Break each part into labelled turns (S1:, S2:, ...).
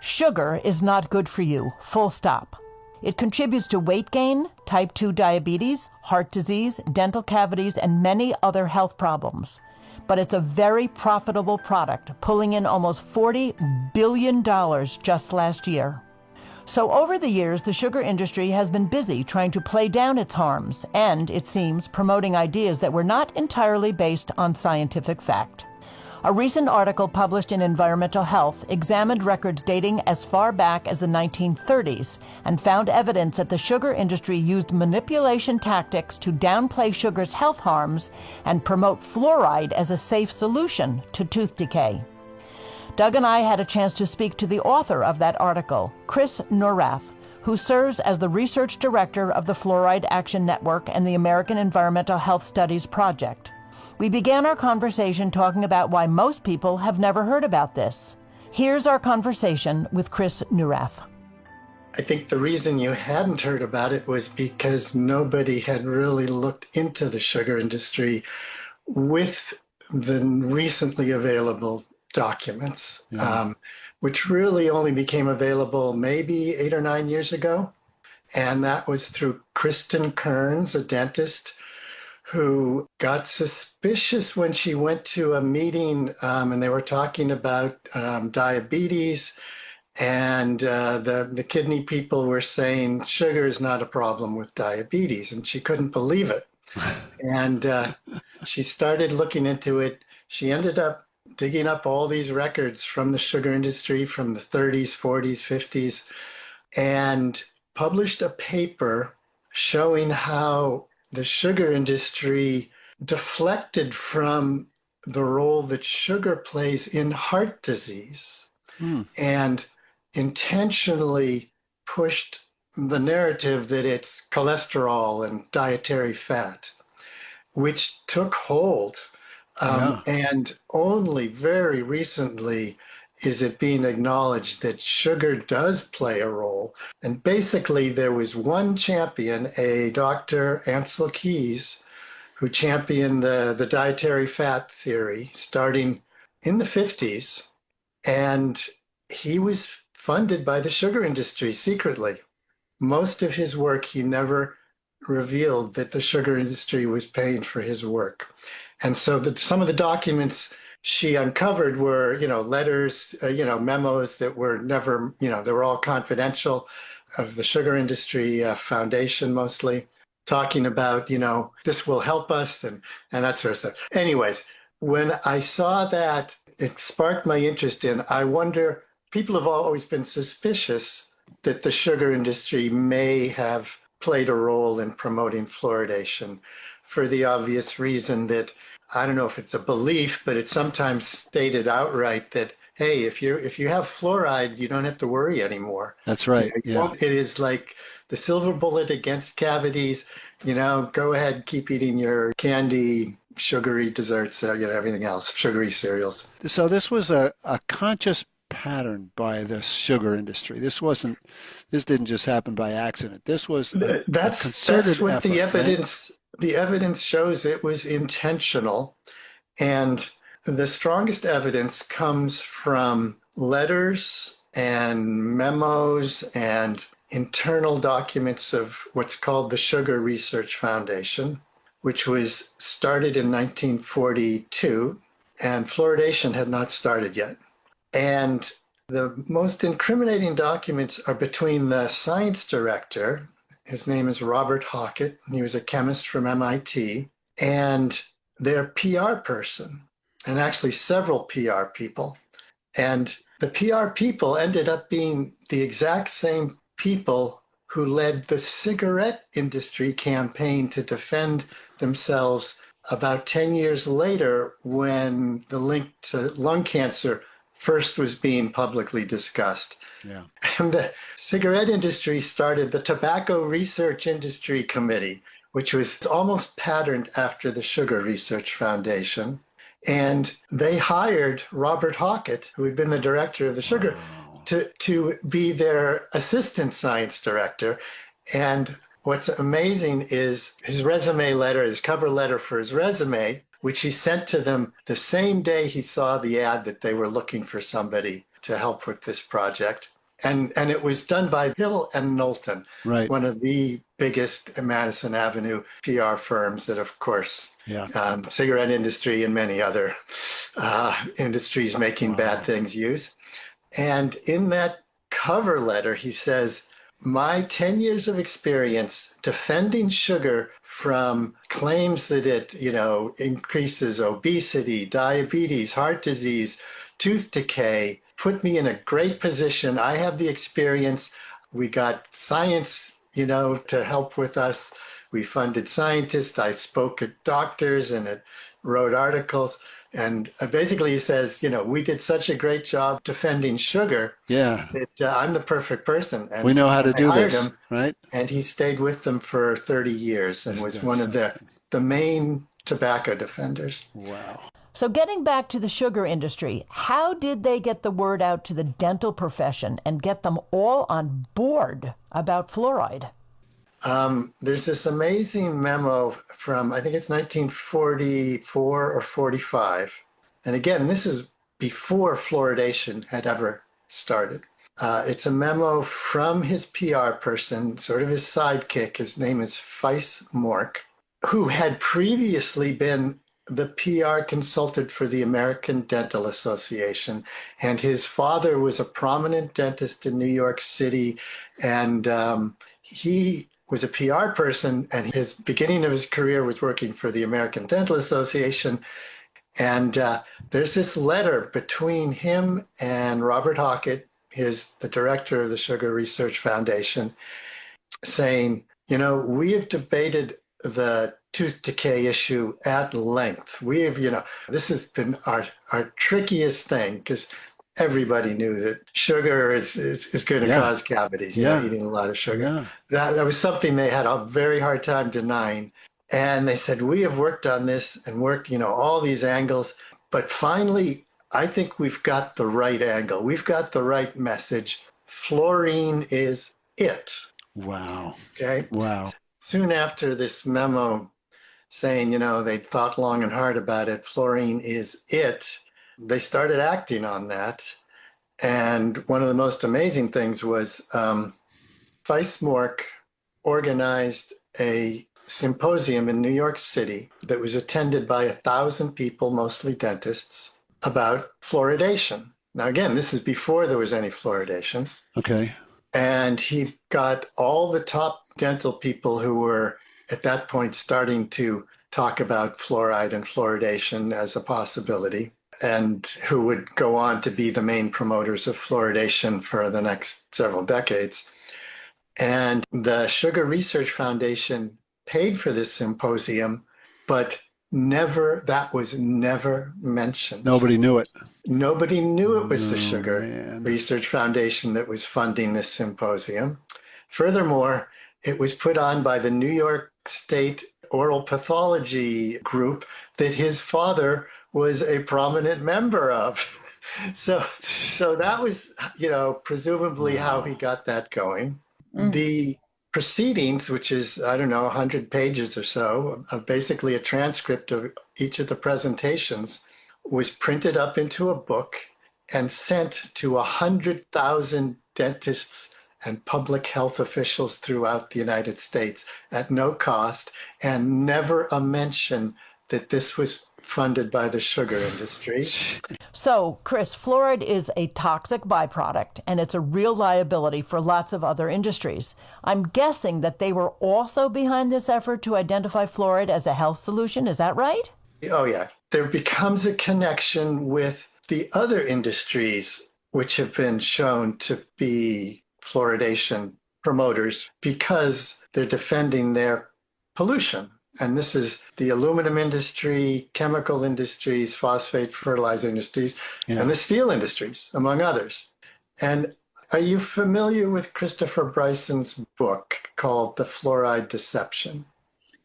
S1: Sugar is not good for you, full stop. It contributes to weight gain, type 2 diabetes, heart disease, dental cavities, and many other health problems. But it's a very profitable product, pulling in almost $40 billion just last year. So over the years, the sugar industry has been busy trying to play down its harms and, it seems, promoting ideas that were not entirely based on scientific fact. A recent article published in Environmental Health examined records dating as far back as the 1930s and found evidence that the sugar industry used manipulation tactics to downplay sugar's health harms and promote fluoride as a safe solution to tooth decay. Doug and I had a chance to speak to the author of that article, Chris Neurath, who serves as the research director of the Fluoride Action Network and the American Environmental Health Studies Project. We began our conversation talking about why most people have never heard about this. Here's our conversation with Chris Neurath.
S2: I think the reason you hadn't heard about it was because nobody had really looked into the sugar industry with the recently available documents, which really only became available maybe 8 or 9 years ago. And that was through Kristen Kearns, a dentist, who got suspicious when she went to a meeting and they were talking about diabetes, and the kidney people were saying sugar is not a problem with diabetes, and she couldn't believe it. And she started looking into it. She ended up digging up all these records from the sugar industry from the 30s, 40s, 50s, and published a paper showing how the sugar industry deflected from the role that sugar plays in heart disease and intentionally pushed the narrative that it's cholesterol and dietary fat, which took hold. And only very recently is it being acknowledged that sugar does play a role. And basically, there was one champion, a Dr. Ansel Keys, who championed the dietary fat theory starting in the 50s. And he was funded by the sugar industry secretly. Most of his work, he never revealed that the sugar industry was paying for his work. And so some of the documents she uncovered were, letters, memos that were never, they were all confidential, of the Sugar Industry Foundation mostly, talking about, this will help us and that sort of stuff. Anyways, when I saw that, it sparked my interest in, I wonder, people have always been suspicious that the sugar industry may have played a role in promoting fluoridation for the obvious reason that, I don't know if it's a belief, but it's sometimes stated outright that, hey, if you have fluoride, you don't have to worry anymore.
S3: That's right.
S2: It is like the silver bullet against cavities. Go ahead, keep eating your candy, sugary desserts, everything else, sugary cereals.
S3: So this was a conscious pattern by the sugar industry. This didn't just happen by accident. This was
S2: that's what effort, the evidence. Right? The evidence shows it was intentional, and the strongest evidence comes from letters and memos and internal documents of what's called the Sugar Research Foundation, which was started in 1942, and fluoridation had not started yet. And the most incriminating documents are between the science director, his name is Robert Hockett, he was a chemist from MIT, and their PR person, and actually several PR people. And the PR people ended up being the exact same people who led the cigarette industry campaign to defend themselves about 10 years later when the link to lung cancer first was being publicly discussed.
S3: Yeah.
S2: And the cigarette industry started the Tobacco Research Industry Committee, which was almost patterned after the Sugar Research Foundation. And they hired Robert Hockett, who had been the director of the sugar, to be their assistant science director. And what's amazing is his resume letter, his cover letter for his resume, which he sent to them the same day he saw the ad that they were looking for somebody to help with this project. And it was done by Hill and Knowlton,
S3: Right.
S2: one of the biggest Madison Avenue PR firms that, of course, cigarette industry and many other industries making bad things use. And in that cover letter, he says, my 10 years of experience defending sugar from claims that it, increases obesity, diabetes, heart disease, tooth decay, put me in a great position. I have the experience. We got science, to help with us. We funded scientists. I spoke at doctors and wrote articles. And basically he says, we did such a great job defending sugar.
S3: Yeah.
S2: That I'm the perfect person. And
S3: we know how to do
S2: hired
S3: this,
S2: him,
S3: right?
S2: and he stayed with them for 30 years and was one of the main tobacco defenders.
S3: Wow.
S1: So getting back to the sugar industry, how did they get the word out to the dental profession and get them all on board about fluoride?
S2: There's this amazing memo from, I think it's 1944 or 45. And again, this is before fluoridation had ever started. It's a memo from his PR person, sort of his sidekick. His name is Weiss Mork, who had previously been the PR consultant for the American Dental Association. And his father was a prominent dentist in New York City. And he was a PR person, and his beginning of his career was working for the American Dental Association. And there's this letter between him and Robert Hockett, the director of the Sugar Research Foundation, saying, we have debated the tooth decay issue at length. We have, this has been our trickiest thing, because everybody knew that sugar is going to cause cavities, eating a lot of sugar. That was something they had a very hard time denying. And they said, we have worked on this and worked, all these angles, but finally, I think we've got the right angle. We've got the right message. Fluorine is it.
S3: Wow.
S2: Okay.
S3: Wow.
S2: Soon after this memo saying, they'd thought long and hard about it, fluorine is it, they started acting on that. And one of the most amazing things was Weiss Mork organized a symposium in New York City that was attended by 1,000 people, mostly dentists, about fluoridation. Now, again, this is before there was any fluoridation.
S3: Okay.
S2: And he got all the top dental people who were at that point starting to talk about fluoride and fluoridation as a possibility, and who would go on to be the main promoters of fluoridation for the next several decades. And the Sugar Research Foundation paid for this symposium, but that was never mentioned.
S3: Nobody knew it.
S2: Nobody knew it was the Sugar Research Foundation that was funding this symposium. Furthermore, it was put on by the New York State Oral Pathology Group that his father was a prominent member of. So that was, presumably how he got that going. The proceedings, which is, 100 pages or so, of basically a transcript of each of the presentations, was printed up into a book and sent to 100,000 dentists and public health officials throughout the United States at no cost, and never a mention that this was funded by the sugar industry.
S1: So, Chris, fluoride is a toxic byproduct, and it's a real liability for lots of other industries. I'm guessing that they were also behind this effort to identify fluoride as a health solution. Is that right?
S2: Oh, yeah. There becomes a connection with the other industries which have been shown to be fluoridation promoters because they're defending their pollution. And this is the aluminum industry, chemical industries, phosphate fertilizer industries, and the steel industries, among others. And are you familiar with Christopher Bryson's book called The Fluoride Deception?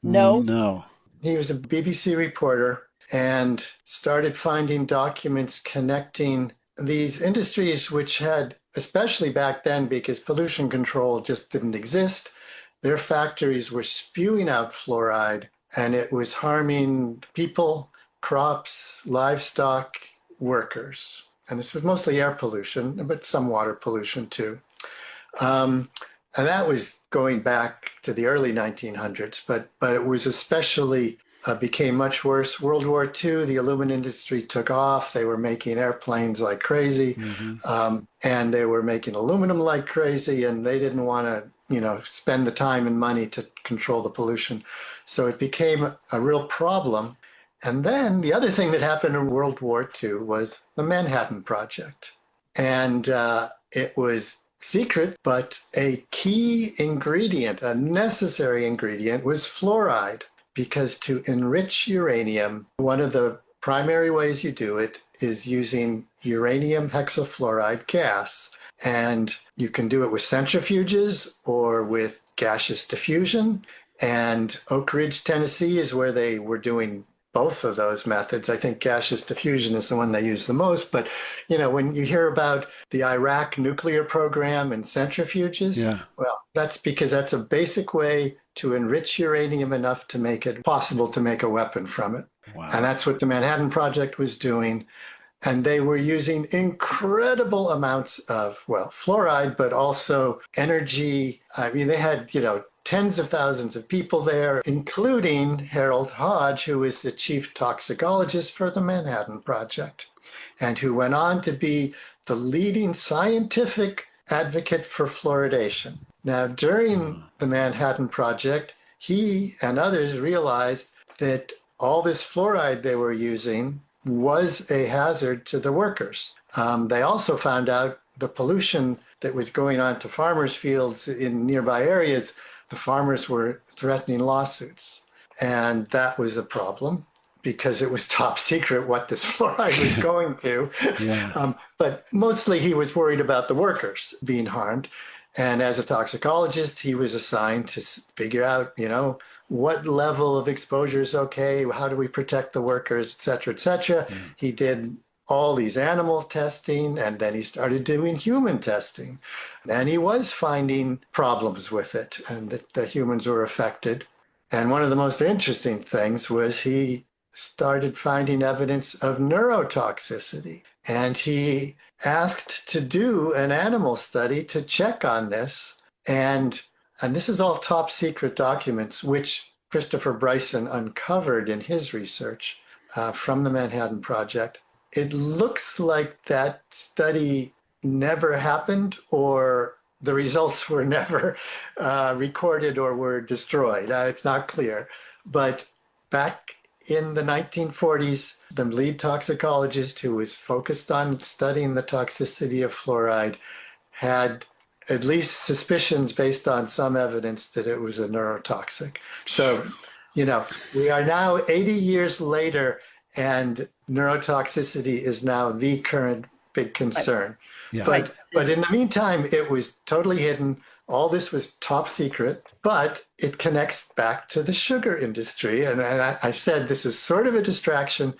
S1: No.
S3: No.
S2: He was a BBC reporter and started finding documents connecting these industries, which had, especially back then, because pollution control just didn't exist, their factories were spewing out fluoride, and it was harming people, crops, livestock, workers. and this was mostly air pollution, but some water pollution too. And that was going back to the early 1900s, but it was especially became much worse. World War II, the aluminum industry took off. They were making airplanes like crazy, and they were making aluminum like crazy, and they didn't want to, spend the time and money to control the pollution. So it became a real problem. And then the other thing that happened in World War II was the Manhattan Project. And it was secret, but a key ingredient, a necessary ingredient, was fluoride. Because to enrich uranium, one of the primary ways you do it is using uranium hexafluoride gas. And you can do it with centrifuges or with gaseous diffusion. And Oak Ridge, Tennessee is where they were doing both of those methods. I think gaseous diffusion is the one they use the most. But, when you hear about the Iraq nuclear program and centrifuges, well, that's because that's a basic way to enrich uranium enough to make it possible to make a weapon from it.
S3: Wow.
S2: And that's what the Manhattan Project was doing. And they were using incredible amounts of, fluoride, but also energy. I mean, they had, tens of thousands of people there, including Harold Hodge, who was the chief toxicologist for the Manhattan Project, and who went on to be the leading scientific advocate for fluoridation. Now, during the Manhattan Project, he and others realized that all this fluoride they were using was a hazard to the workers. They also found out the pollution that was going on to farmers' fields in nearby areas. The farmers were threatening lawsuits. And that was a problem because it was top secret what this fluoride was going to. But mostly he was worried about the workers being harmed. And as a toxicologist, he was assigned to figure out, what level of exposure is okay, how do we protect the workers, et cetera, et cetera. He did all these animal testing, and then he started doing human testing. And he was finding problems with it, and that the humans were affected. And one of the most interesting things was he started finding evidence of neurotoxicity. And he asked to do an animal study to check on this. And this is all top secret documents, which Christopher Bryson uncovered in his research from the Manhattan Project. It looks like that study never happened, or the results were never recorded or were destroyed. It's not clear. But back in the 1940s, the lead toxicologist who was focused on studying the toxicity of fluoride had at least suspicions based on some evidence that it was a neurotoxic. So, we are now 80 years later, and neurotoxicity is now the current big concern. But in the meantime, it was totally hidden. All this was top secret, but it connects back to the sugar industry. And I said this is sort of a distraction,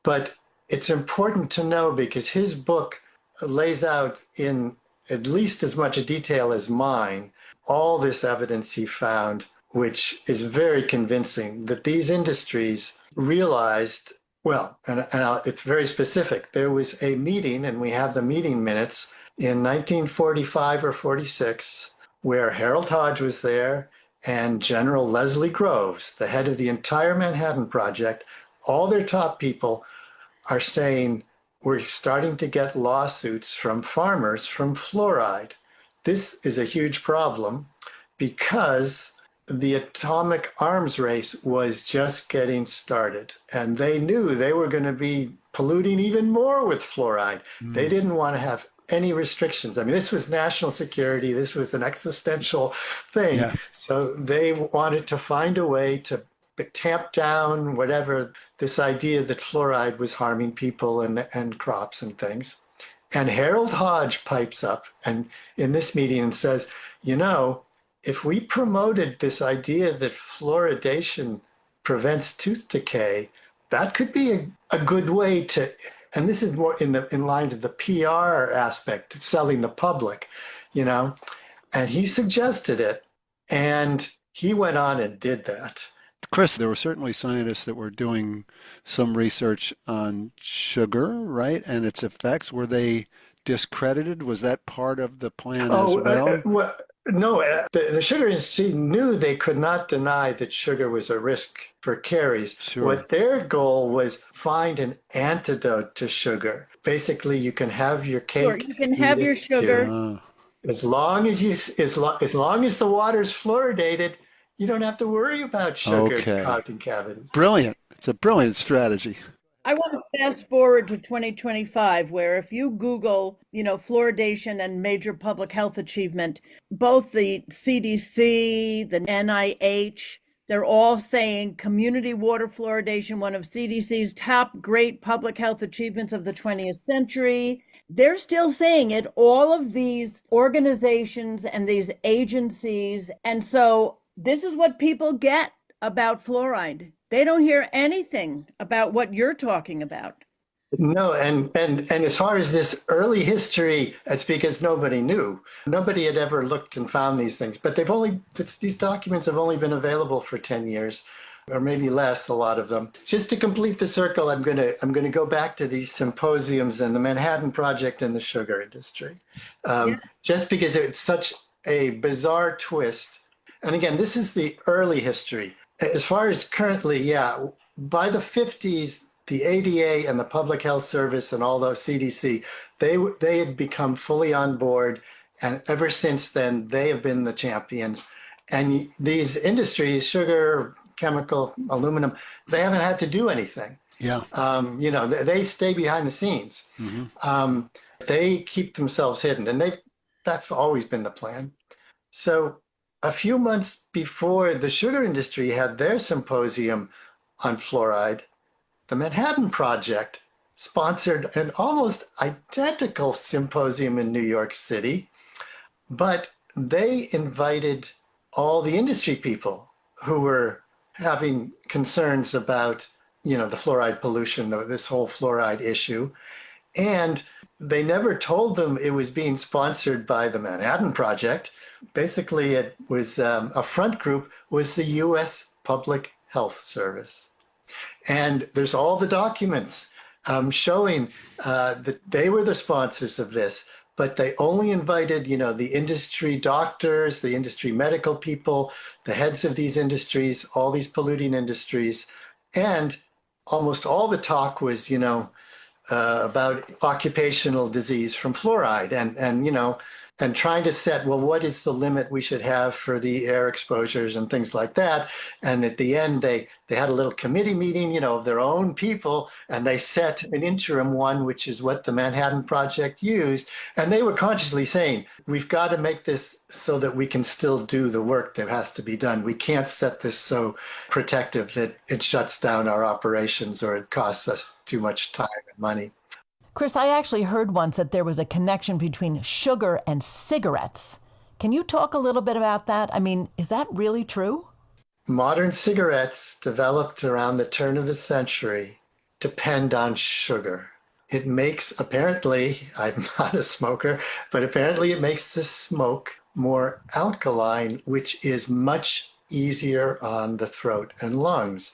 S2: but it's important to know because his book lays out in at least as much detail as mine all this evidence he found, which is very convincing that these industries realized, it's very specific. There was a meeting, and we have the meeting minutes, in 1945 or 46, where Harold Hodge was there and General Leslie Groves, the head of the entire Manhattan Project. All their top people are saying, we're starting to get lawsuits from farmers from fluoride. This is a huge problem because the atomic arms race was just getting started, and they knew they were going to be polluting even more with fluoride. They didn't want to have any restrictions. I mean, this was national security. This was an existential thing. So they wanted to find a way to tamp down whatever this idea that fluoride was harming people and crops and things. And Harold Hodge pipes up and in this meeting and says, if we promoted this idea that fluoridation prevents tooth decay, that could be a good way to, and this is more in lines of the PR aspect, selling the public, and he suggested it, and he went on and did that.
S3: Chris, there were certainly scientists that were doing some research on sugar, right, and its effects. Were they discredited? Was that part of the plan as well?
S2: Well, no, the sugar industry knew they could not deny that sugar was a risk for caries.
S3: Sure.
S2: What their goal was find an antidote to sugar. Basically, you can have your
S4: Sure,
S2: cake
S4: you can
S2: and eat
S4: have your
S2: it too.
S4: sugar.
S3: Uh,
S2: As long as the water's fluoridated, you don't have to worry about sugar
S3: okay.
S2: causing cavities.
S3: Brilliant. It's a brilliant strategy.
S4: I want to fast forward to 2025, where if you Google, fluoridation and major public health achievement, both the CDC, the NIH, they're all saying community water fluoridation, one of CDC's top great public health achievements of the 20th century. They're still saying it, all of these organizations and these agencies. And so this is what people get about fluoride. They don't hear anything about what you're talking about.
S2: No, and as far as this early history, it's because nobody knew. Nobody had ever looked and found these things. But these documents have only been available for 10 years, or maybe less, a lot of them. Just to complete the circle, I'm gonna go back to these symposiums and the Manhattan Project and the sugar industry.
S4: Yeah.
S2: Just because it's such a bizarre twist. And again, this is the early history. As far as currently, yeah, by the 50s, the ADA and the Public Health Service and all those CDC, they had become fully on board. And ever since then, they have been the champions. And these industries, sugar, chemical, aluminum, they haven't had to do anything.
S3: Yeah.
S2: They stay behind the scenes. They keep themselves hidden, and that's always been the plan. So a few months before the sugar industry had their symposium on fluoride, the Manhattan Project sponsored an almost identical symposium in New York City, but they invited all the industry people who were having concerns about, the fluoride pollution, this whole fluoride issue. And they never told them it was being sponsored by the Manhattan Project. Basically, it was a front group was the U.S. Public Health Service. And there's all the documents showing that they were the sponsors of this, but they only invited, the industry doctors, the industry medical people, the heads of these industries, all these polluting industries. And almost all the talk was, about occupational disease from fluoride and trying to set, well, what is the limit we should have for the air exposures and things like that. And at the end, they had a little committee meeting, of their own people, and they set an interim one, which is what the Manhattan Project used. And they were consciously saying, we've got to make this so that we can still do the work that has to be done. We can't set this so protective that it shuts down our operations or it costs us too much time and money.
S1: Chris, I actually heard once that there was a connection between sugar and cigarettes. Can you talk a little bit about that? I mean, is that really true?
S2: Modern cigarettes developed around the turn of the century depend on sugar. It makes, apparently, I'm not a smoker, but apparently it makes the smoke more alkaline, which is much easier on the throat and lungs.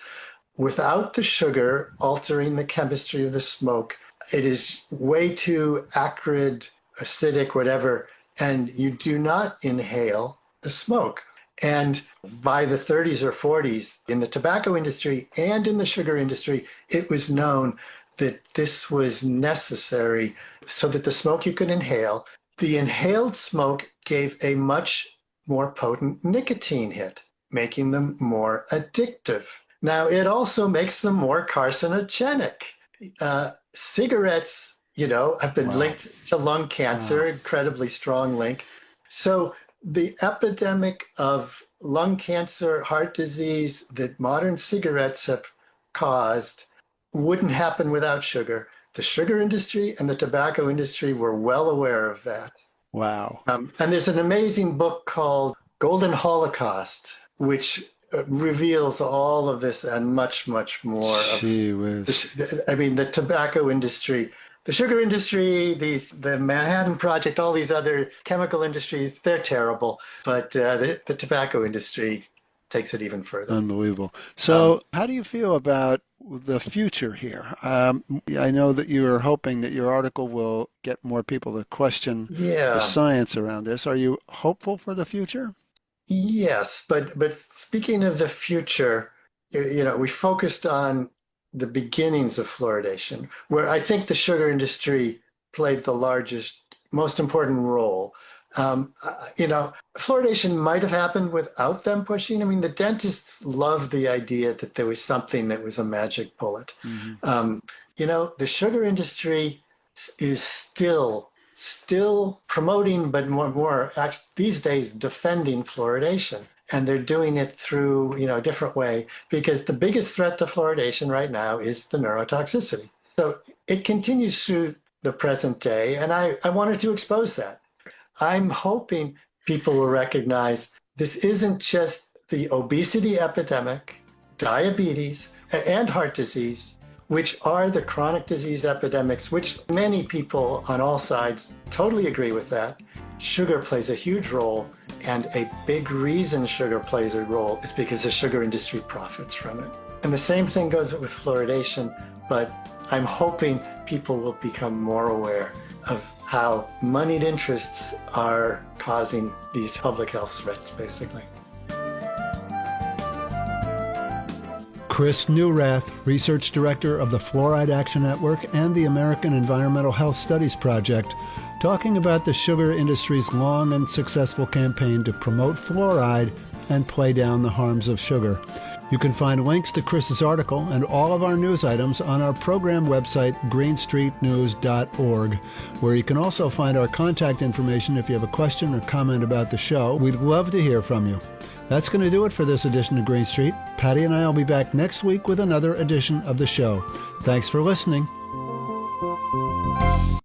S2: Without the sugar altering the chemistry of the smoke, it is way too acrid, acidic, whatever, and you do not inhale the smoke. And by the 30s or 40s, in the tobacco industry and in the sugar industry, it was known that this was necessary so that the smoke you could inhale, the inhaled smoke gave a much more potent nicotine hit, making them more addictive. Now, it also makes them more carcinogenic. Cigarettes, have been linked to lung cancer, incredibly strong link. So the epidemic of lung cancer, heart disease that modern cigarettes have caused wouldn't happen without sugar. The sugar industry and the tobacco industry were well aware of that.
S3: Wow.
S2: And there's an amazing book called Golden Holocaust, which reveals all of this and much, much more. The tobacco industry, the sugar industry, the Manhattan Project, all these other chemical industries, they're terrible. But the tobacco industry, takes it even further.
S3: Unbelievable. So how do you feel about the future here? I know that you are hoping that your article will get more people to question the science around this. Are you hopeful for the future?
S2: Yes, but speaking of the future, we focused on the beginnings of fluoridation, where I think the sugar industry played the largest, most important role. Fluoridation might have happened without them pushing. I mean, the dentists loved the idea that there was something that was a magic bullet. Mm-hmm. The sugar industry is still promoting, but more actually, these days defending fluoridation. And they're doing it through, a different way, because the biggest threat to fluoridation right now is the neurotoxicity. So it continues through the present day, and I wanted to expose that. I'm hoping people will recognize this isn't just the obesity epidemic, diabetes, and heart disease, which are the chronic disease epidemics, which many people on all sides totally agree with that. Sugar plays a huge role, and a big reason sugar plays a role is because the sugar industry profits from it. And the same thing goes with fluoridation, but I'm hoping people will become more aware of how moneyed interests are causing these public health threats, basically.
S3: Chris Neurath, Research Director of the Fluoride Action Network and the American Environmental Health Studies Project, talking about the sugar industry's long and successful campaign to promote fluoride and play down the harms of sugar. You can find links to Chris's article and all of our news items on our program website, greenstreetnews.org, where you can also find our contact information if you have a question or comment about the show. We'd love to hear from you. That's going to do it for this edition of Green Street. Patty and I will be back next week with another edition of the show. Thanks for listening.